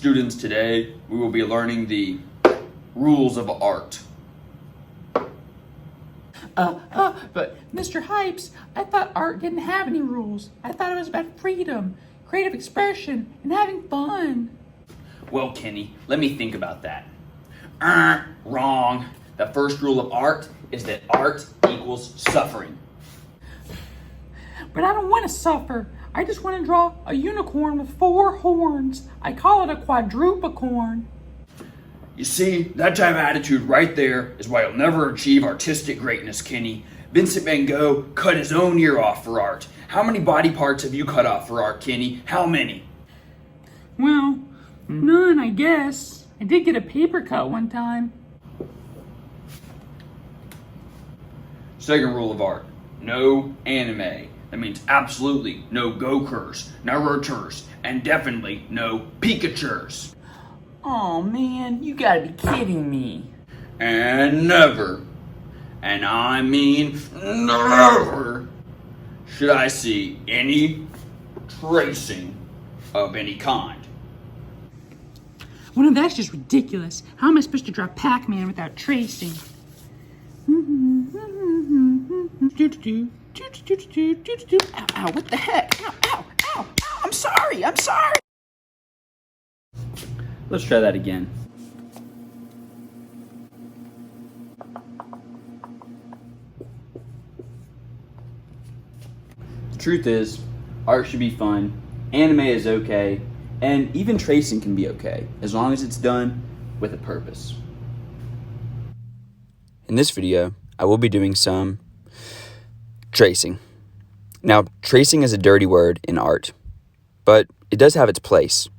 Students, today we will be learning the rules of art. But Mr. Hypes, I thought art didn't have any rules. I thought it was about freedom, creative expression, and having fun. Well, Kenny, let me think about that. Wrong. The first rule of art is that art equals suffering. But I don't want to suffer. I just want to draw a unicorn with 4 horns. I call it a quadrupicorn. You see, that type of attitude right there is why you'll never achieve artistic greatness, Kenny. Vincent van Gogh cut his own ear off for art. How many body parts have you cut off for art, Kenny? How many? Well, none, I guess. I did get a paper cut one time. Second rule of art, no anime. That means absolutely no Gokurs, Narutors, and definitely no Pikachus. Oh man, you gotta be kidding me. And never, and I mean never, should I see any tracing of any kind. Well, no, that's just ridiculous. How am I supposed to draw Pac-Man without tracing? Ow, ow, what the heck? Ow, ow, ow, ow, I'm sorry. Let's try that again. The truth is, art should be fun, anime is okay, and even tracing can be okay, as long as it's done with a purpose. In this video, I will be doing some tracing. Now, tracing is a dirty word in art, but it does have its place.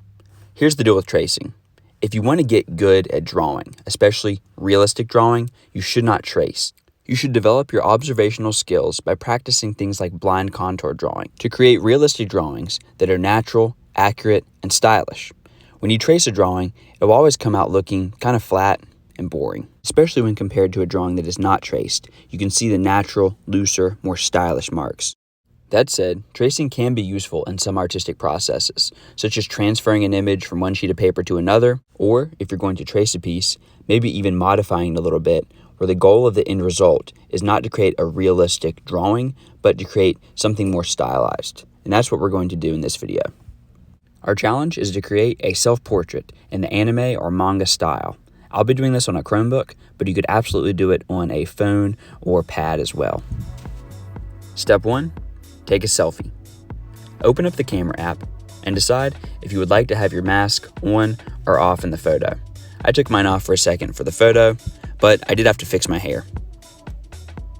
Here's the deal with tracing. If you want to get good at drawing, especially realistic drawing, you should not trace. You should develop your observational skills by practicing things like blind contour drawing to create realistic drawings that are natural, accurate, and stylish. When you trace a drawing, it will always come out looking kind of flat and boring, especially when compared to a drawing that is not traced. You can see the natural, looser, more stylish marks. That said, tracing can be useful in some artistic processes, such as transferring an image from one sheet of paper to another, or if you're going to trace a piece, maybe even modifying it a little bit, where the goal of the end result is not to create a realistic drawing, but to create something more stylized. And that's what we're going to do in this video. Our challenge is to create a self-portrait in the anime or manga style. I'll be doing this on a Chromebook, but you could absolutely do it on a phone or pad as well. Step 1. Take a selfie. Open up the camera app and decide if you would like to have your mask on or off in the photo. I took mine off for a second for the photo, but I did have to fix my hair.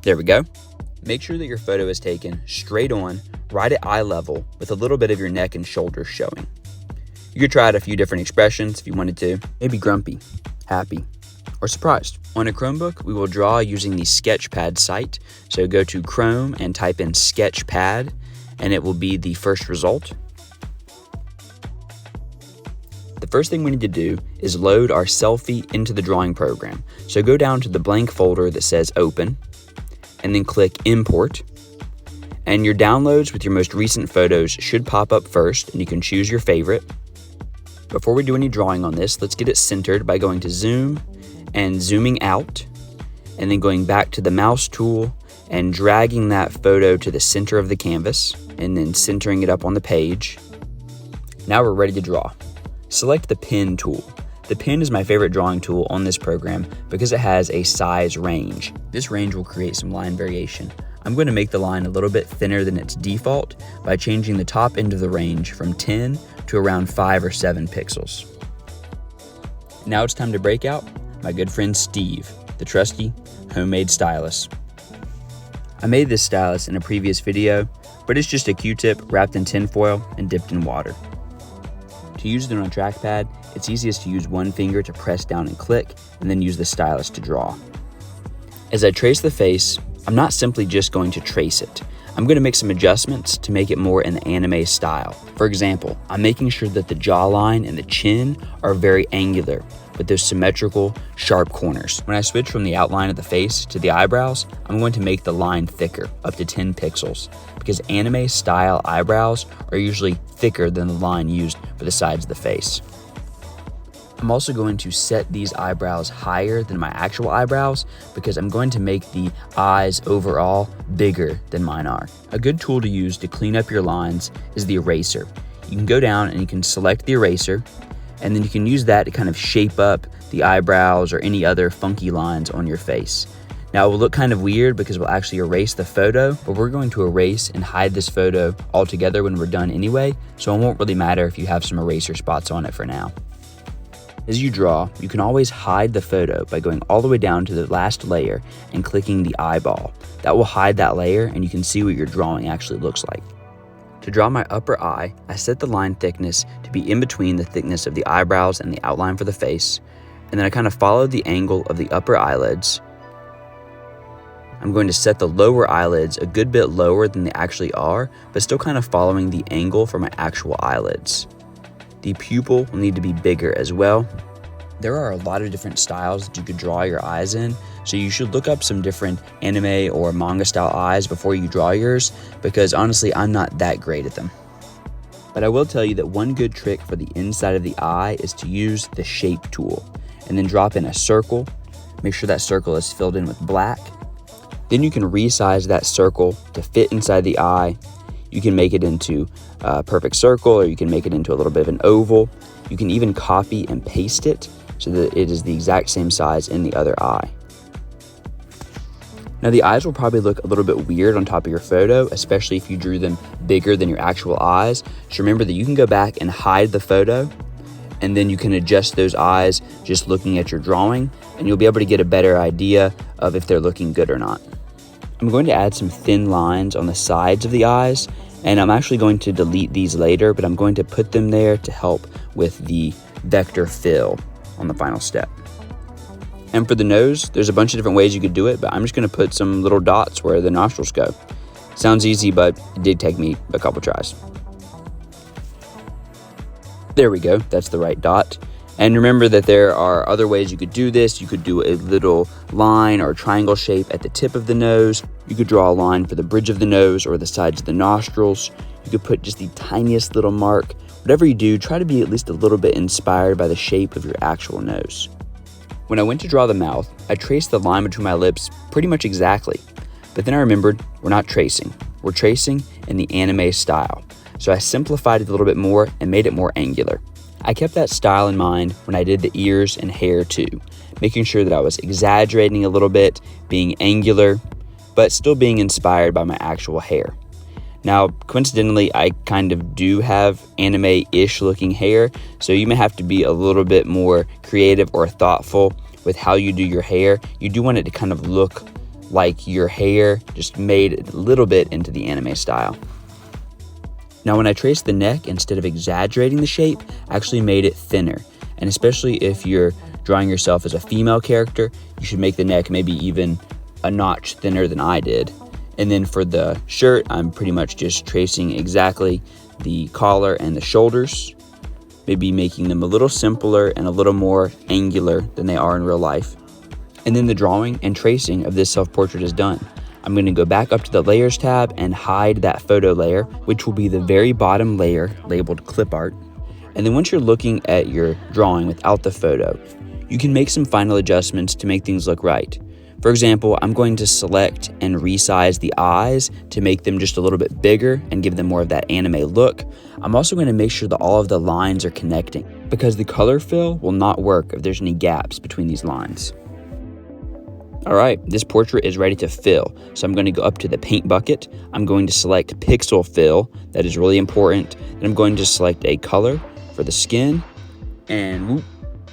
There we go. Make sure that your photo is taken straight on, right at eye level, with a little bit of your neck and shoulders showing. You could try out a few different expressions if you wanted to. Maybe grumpy, happy, or surprised. On a Chromebook, we will draw using the Sketchpad site. So go to Chrome and type in Sketchpad, and it will be the first result. The first thing we need to do is load our selfie into the drawing program. So go down to the blank folder that says Open, and then click Import. And your downloads with your most recent photos should pop up first, and you can choose your favorite. Before we do any drawing on this, let's get it centered by going to Zoom and zooming out, and then going back to the mouse tool and dragging that photo to the center of the canvas, and then centering it up on the page. Now we're ready to draw. Select the pen tool. The pen is my favorite drawing tool on this program because it has a size range. This range will create some line variation. I'm going to make the line a little bit thinner than its default by changing the top end of the range from 10 to around 5 or 7 pixels. Now it's time to break out my good friend Steve, the trusty homemade stylus. I made this stylus in a previous video, but it's just a Q-tip wrapped in tinfoil and dipped in water. To use it on a trackpad, it's easiest to use one finger to press down and click, and then use the stylus to draw. As I trace the face, I'm not simply just going to trace it. I'm going to make some adjustments to make it more in the anime style. For example, I'm making sure that the jawline and the chin are very angular, with those symmetrical, sharp corners. When I switch from the outline of the face to the eyebrows, I'm going to make the line thicker, up to 10 pixels, because anime style eyebrows are usually thicker than the line used for the sides of the face. I'm also going to set these eyebrows higher than my actual eyebrows because I'm going to make the eyes overall bigger than mine are. A good tool to use to clean up your lines is the eraser. You can go down and you can select the eraser, and then you can use that to kind of shape up the eyebrows or any other funky lines on your face. Now, it will look kind of weird because we'll actually erase the photo, but we're going to erase and hide this photo altogether when we're done anyway, so it won't really matter if you have some eraser spots on it for now. As you draw, you can always hide the photo by going all the way down to the last layer and clicking the eyeball. That will hide that layer and you can see what your drawing actually looks like. To draw my upper eye, I set the line thickness to be in between the thickness of the eyebrows and the outline for the face, and then I kind of followed the angle of the upper eyelids. I'm going to set the lower eyelids a good bit lower than they actually are, but still kind of following the angle for my actual eyelids. The pupil will need to be bigger as well. There are a lot of different styles that you could draw your eyes in, so you should look up some different anime or manga style eyes before you draw yours, because honestly, I'm not that great at them. But I will tell you that one good trick for the inside of the eye is to use the shape tool, and then drop in a circle. Make sure that circle is filled in with black. Then you can resize that circle to fit inside the eye. You can make it into a perfect circle, or you can make it into a little bit of an oval. You can even copy and paste it so that it is the exact same size in the other eye. Now, the eyes will probably look a little bit weird on top of your photo, especially if you drew them bigger than your actual eyes. So remember that you can go back and hide the photo, and then you can adjust those eyes just looking at your drawing, and you'll be able to get a better idea of if they're looking good or not. I'm going to add some thin lines on the sides of the eyes, and I'm actually going to delete these later, but I'm going to put them there to help with the vector fill on the final step. And for the nose, there's a bunch of different ways you could do it, but I'm just going to put some little dots where the nostrils go. Sounds easy, but it did take me a couple tries. There we go, that's the right dot. And remember that there are other ways you could do this. You could do a little line or triangle shape at the tip of the nose. You could draw a line for the bridge of the nose or the sides of the nostrils. You could put just the tiniest little mark. Whatever you do, try to be at least a little bit inspired by the shape of your actual nose. When I went to draw the mouth, I traced the line between my lips pretty much exactly. But then I remembered we're not tracing. We're tracing in the anime style. So I simplified it a little bit more and made it more angular. I kept that style in mind when I did the ears and hair too, making sure that I was exaggerating a little bit, being angular, but still being inspired by my actual hair. Now, coincidentally, I kind of do have anime-ish looking hair, so you may have to be a little bit more creative or thoughtful with how you do your hair. You do want it to kind of look like your hair, just made a little bit into the anime style. Now, when I traced the neck, instead of exaggerating the shape, I actually made it thinner. And especially if you're drawing yourself as a female character, you should make the neck maybe even a notch thinner than I did. And then for the shirt, I'm pretty much just tracing exactly the collar and the shoulders, maybe making them a little simpler and a little more angular than they are in real life. And then the drawing and tracing of this self-portrait is done. I'm going to go back up to the layers tab and hide that photo layer, which will be the very bottom layer labeled clip art. And then once you're looking at your drawing without the photo, you can make some final adjustments to make things look right. For example, I'm going to select and resize the eyes to make them just a little bit bigger and give them more of that anime look. I'm also going to make sure that all of the lines are connecting, because the color fill will not work if there's any gaps between these lines. All right, this portrait is ready to fill. So I'm going to go up to the paint bucket. I'm going to select pixel fill. That is really important. Then I'm going to select a color for the skin. And whoop,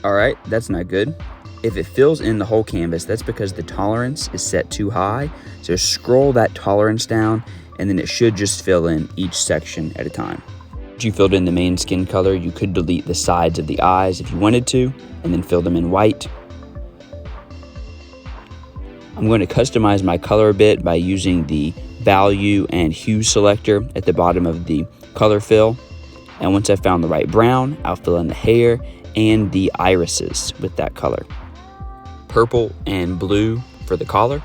all right, that's not good. If it fills in the whole canvas, that's because the tolerance is set too high. So scroll that tolerance down, and then it should just fill in each section at a time. If you filled in the main skin color, you could delete the sides of the eyes if you wanted to, and then fill them in white. I'm going to customize my color a bit by using the value and hue selector at the bottom of the color fill. And once I've found the right brown, I'll fill in the hair and the irises with that color. Purple and blue for the collar,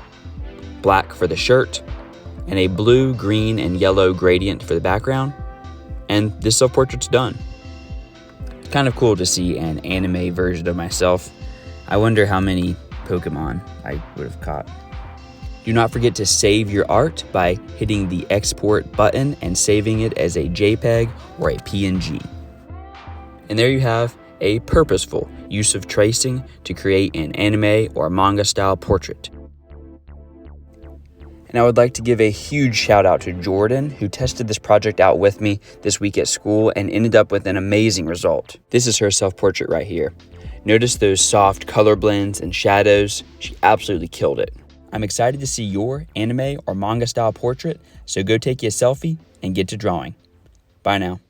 black for the shirt, and a blue, green, and yellow gradient for the background. And this self-portrait's done. Kind of cool to see an anime version of myself. I wonder how many Pokemon I would have caught. Do not forget to save your art by hitting the export button and saving it as a JPEG or a PNG. And there you have a purposeful use of tracing to create an anime or manga style portrait. And I would like to give a huge shout out to Jordan, who tested this project out with me this week at school and ended up with an amazing result. This is her self-portrait right here. Notice those soft color blends and shadows. She absolutely killed it. I'm excited to see your anime or manga style portrait, so go take you a selfie and get to drawing. Bye now.